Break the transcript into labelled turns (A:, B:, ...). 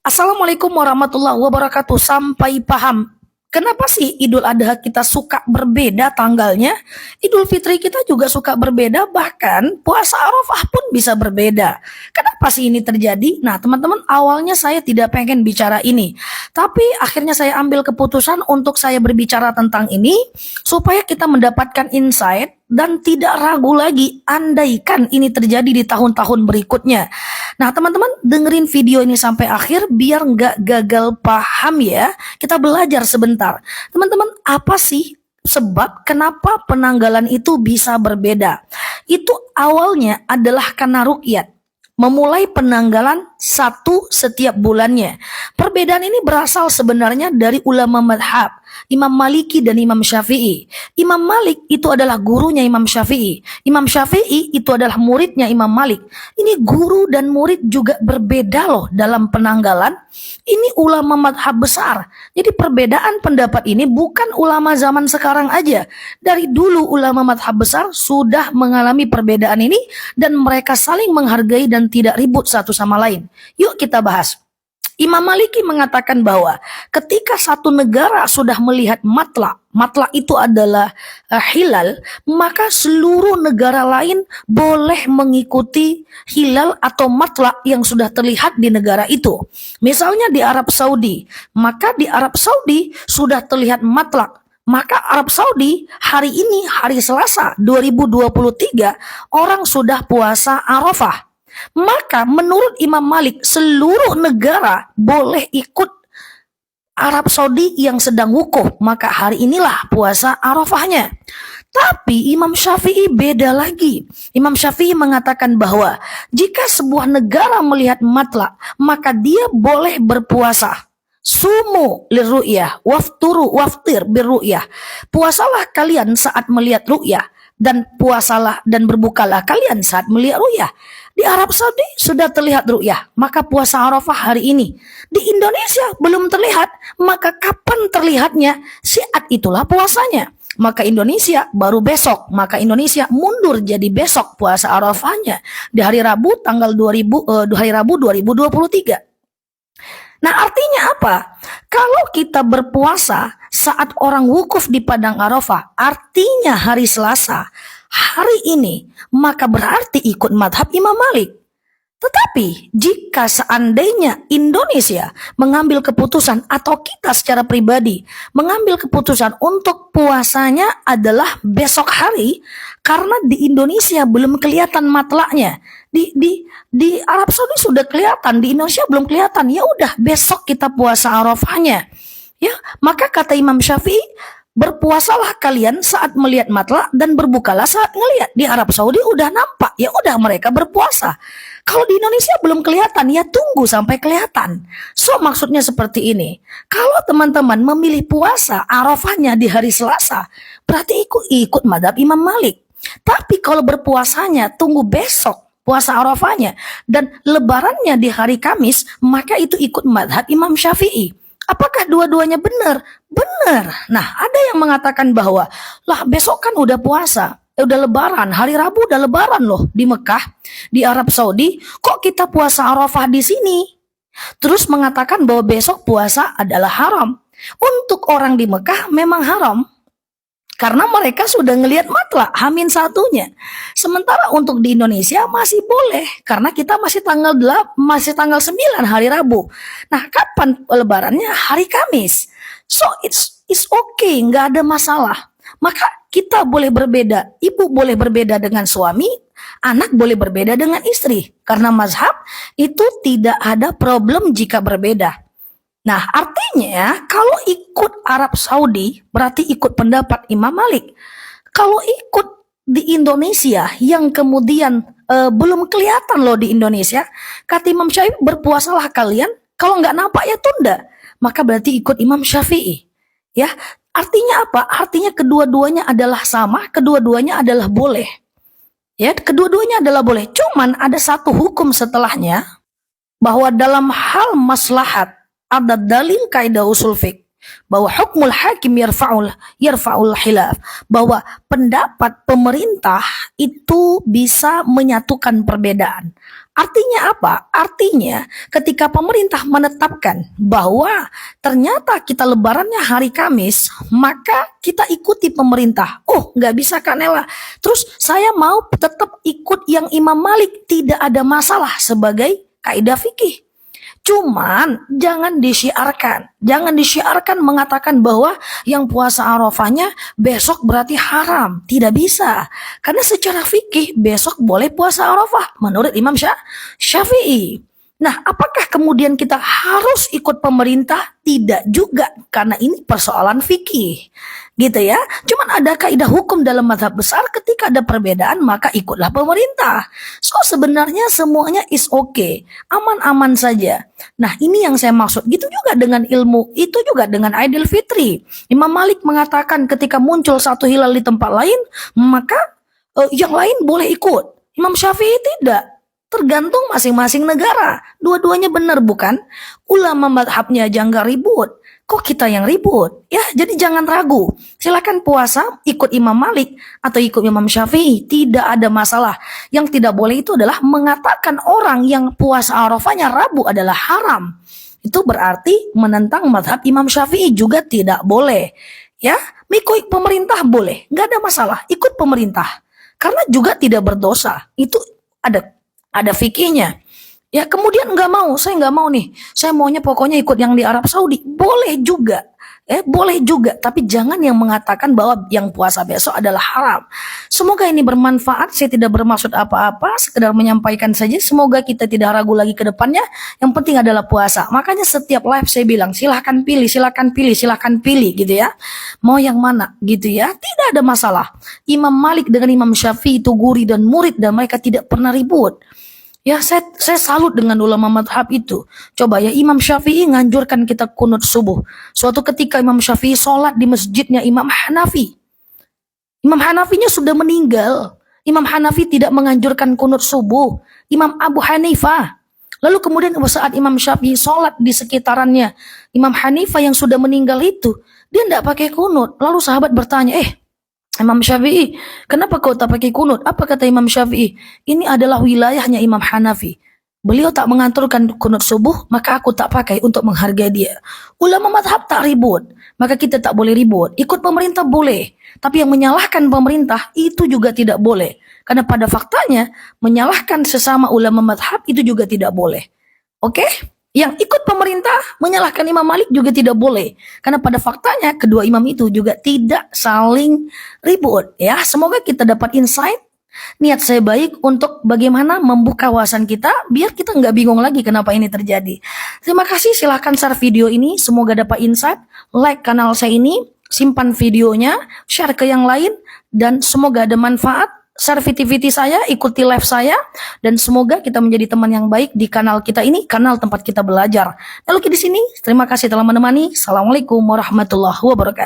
A: Assalamualaikum warahmatullahi wabarakatuh. Sampai paham. Kenapa sih Idul Adha kita suka berbeda tanggalnya? Idul Fitri kita juga suka berbeda, bahkan puasa Arafah pun bisa berbeda. Kenapa sih ini terjadi? Nah, teman-teman, awalnya saya tidak pengen bicara ini. Tapi akhirnya saya ambil keputusan untuk saya berbicara tentang ini supaya kita mendapatkan insight dan tidak ragu lagi andaikan ini terjadi di tahun-tahun berikutnya. Nah, teman-teman, dengerin video ini sampai akhir biar nggak gagal paham ya. Kita belajar sebentar. Teman-teman, apa sih sebab kenapa penanggalan itu bisa berbeda? Itu awalnya adalah karena ruqyat. Memulai penanggalan satu setiap bulannya. Perbedaan ini berasal sebenarnya dari ulama madhab, Imam Maliki dan Imam Syafi'i. Imam Malik itu adalah gurunya Imam Syafi'i. Imam Syafi'i itu adalah muridnya Imam Malik. Ini guru dan murid juga berbeda loh dalam penanggalan. Ini ulama madhab besar. Jadi perbedaan pendapat ini bukan ulama zaman sekarang aja. Dari dulu ulama madhab besar sudah mengalami perbedaan ini dan mereka saling menghargai dan tidak ribut satu sama lain. Yuk kita bahas. Imam Maliki mengatakan bahwa ketika satu negara sudah melihat matla itu adalah hilal, maka seluruh negara lain boleh mengikuti hilal atau matla yang sudah terlihat di negara itu. Misalnya di Arab Saudi, maka di Arab Saudi sudah terlihat matla. Maka Arab Saudi hari ini, hari Selasa 2023, orang sudah puasa Arafah. Maka menurut Imam Malik seluruh negara boleh ikut Arab Saudi yang sedang wukuf. Maka hari inilah puasa Arafahnya. Tapi Imam Syafi'i beda lagi. Imam Syafi'i mengatakan bahwa jika sebuah negara melihat matla, maka dia boleh berpuasa. Sumu lirru'yah, wafturu waftir birru'yah. Puasalah kalian saat melihat ru'yah, dan puasalah dan berbukalah kalian saat melihat ru'yah. Di Arab Saudi sudah terlihat ru'yah, maka puasa Arafah hari ini. Di Indonesia belum terlihat, maka kapan terlihatnya? Saat itulah puasanya. Maka Indonesia baru besok, maka Indonesia mundur jadi besok puasa Arafahnya di hari Rabu tanggal 2023. Nah, artinya apa? Kalau kita berpuasa saat orang wukuf di Padang Arafah, artinya hari Selasa, hari ini, maka berarti ikut madhab Imam Malik. Tetapi jika seandainya Indonesia mengambil keputusan atau kita secara pribadi mengambil keputusan untuk puasanya adalah besok hari, karena di Indonesia belum kelihatan matlaknya. Di Arab Saudi sudah kelihatan, di Indonesia belum kelihatan. Ya udah, besok kita puasa Arafahnya. Ya, maka kata Imam Syafi'i, berpuasalah kalian saat melihat matla dan berbukalah saat ngelihat. Di Arab Saudi udah nampak, ya udah mereka berpuasa. Kalau di Indonesia belum kelihatan, ya tunggu sampai kelihatan. So maksudnya seperti ini. Kalau teman-teman memilih puasa Arafahnya di hari Selasa, berarti ikut madhab Imam Malik. Tapi kalau berpuasanya tunggu besok puasa Arafahnya dan lebarannya di hari Kamis, maka itu ikut madhab Imam Syafi'i. Apakah dua-duanya benar? Benar. Nah, ada yang mengatakan bahwa lah besok kan udah puasa, udah lebaran, hari Rabu udah lebaran loh di Mekah, di Arab Saudi, kok kita puasa Arafah di sini? Terus mengatakan bahwa besok puasa adalah haram. Untuk orang di Mekah memang haram, karena mereka sudah ngelihat matla Hamin satunya. Sementara untuk di Indonesia masih boleh, karena kita masih tanggal 9 hari Rabu. Nah, kapan lebarannya? Hari Kamis. So it's okay, nggak ada masalah. Maka kita boleh berbeda, ibu boleh berbeda dengan suami, anak boleh berbeda dengan istri. Karena mazhab itu tidak ada problem jika berbeda. Nah, artinya kalau ikut Arab Saudi berarti ikut pendapat Imam Malik. Kalau ikut di Indonesia yang kemudian belum kelihatan loh di Indonesia, kata Imam Syafi'i, berpuasalah kalian, kalau nggak nampak ya tunda. Maka berarti ikut Imam Syafi'i. Ya, artinya apa? Artinya kedua-duanya adalah sama, kedua-duanya adalah boleh. Ya, kedua-duanya adalah boleh. Cuman ada satu hukum setelahnya, bahwa dalam hal maslahat ada dalil kaidah usul fiqh bahwa hukmul hakim yarfa'ul khilaf, bahwa pendapat pemerintah itu bisa menyatukan perbedaan. Artinya apa? Artinya ketika pemerintah menetapkan bahwa ternyata kita lebarannya hari Kamis, maka kita ikuti pemerintah. Oh, nggak bisa Kak Nela. Terus saya mau tetap ikut yang Imam Malik, tidak ada masalah sebagai kaidah fikih. Cuman jangan disiarkan mengatakan bahwa yang puasa Arafahnya besok berarti haram. Tidak bisa. Karena secara fikih besok boleh puasa Arafah menurut Imam Syafi'i. Nah, apakah kemudian kita harus ikut pemerintah? Tidak juga, karena ini persoalan fikih. Gitu ya. Cuman ada kaidah hukum dalam mazhab besar, ketika ada perbedaan maka ikutlah pemerintah. So sebenarnya semuanya is okay, aman-aman saja. Nah, ini yang saya maksud. Gitu juga dengan ilmu, itu juga dengan Idul Fitri. Imam Malik mengatakan ketika muncul satu hilal di tempat lain, maka yang lain boleh ikut. Imam Syafi'i tidak. Tergantung masing-masing negara. Dua-duanya benar bukan? Ulama madhabnya aja nggak ribut. Kok kita yang ribut? Ya, jadi jangan ragu. Silakan puasa, ikut Imam Malik atau ikut Imam Syafi'i. Tidak ada masalah. Yang tidak boleh itu adalah mengatakan orang yang puasa Arafahnya Rabu adalah haram. Itu berarti menentang madhab Imam Syafi'i juga tidak boleh. Ya, ikut pemerintah boleh. Nggak ada masalah. Ikut pemerintah. Karena juga tidak berdosa. Itu ada fikihnya. Ya kemudian saya nggak mau nih, saya maunya pokoknya ikut yang di Arab Saudi, boleh juga, boleh juga, tapi jangan yang mengatakan bahwa yang puasa besok adalah haram. Semoga ini bermanfaat, saya tidak bermaksud apa-apa, sekedar menyampaikan saja, semoga kita tidak ragu lagi ke depannya, yang penting adalah puasa. Makanya setiap live saya bilang, silahkan pilih gitu ya, mau yang mana gitu ya, tidak ada masalah. Imam Malik dengan Imam Syafi'i itu guru dan murid dan mereka tidak pernah ribut. Ya, saya salut dengan ulama madhab itu. Coba ya, Imam Syafi'i nganjurkan kita kunut subuh. Suatu ketika Imam Syafi'i sholat di masjidnya Imam Hanafi. Imam Hanafinya sudah meninggal. Imam Hanafi tidak menganjurkan kunut subuh. Imam Abu Hanifah. Lalu kemudian saat Imam Syafi'i sholat di sekitarannya Imam Hanifah yang sudah meninggal itu, dia tidak pakai kunut. Lalu sahabat bertanya, Imam Syafi'i, kenapa kau tak pakai kunut? Apa kata Imam Syafi'i? Ini adalah wilayahnya Imam Hanafi. Beliau tak mengaturkan kunut subuh, maka aku tak pakai untuk menghargai dia. Ulama madhab tak ribut, maka kita tak boleh ribut. Ikut pemerintah boleh, tapi yang menyalahkan pemerintah itu juga tidak boleh. Karena pada faktanya, menyalahkan sesama ulama madhab itu juga tidak boleh. Oke? Yang ikut pemerintah menyalahkan Imam Malik juga tidak boleh. Karena pada faktanya kedua imam itu juga tidak saling ribut. Ya, semoga kita dapat insight. Niat saya baik untuk bagaimana membuka wawasan kita biar kita nggak bingung lagi kenapa ini terjadi. Terima kasih, silahkan share video ini. Semoga dapat insight. Like kanal saya ini, simpan videonya, share ke yang lain, dan semoga ada manfaat. Share video saya, ikuti live saya, dan semoga kita menjadi teman yang baik di kanal kita ini, kanal tempat kita belajar. Lalu di sini, terima kasih telah menemani. Assalamualaikum warahmatullahi wabarakatuh.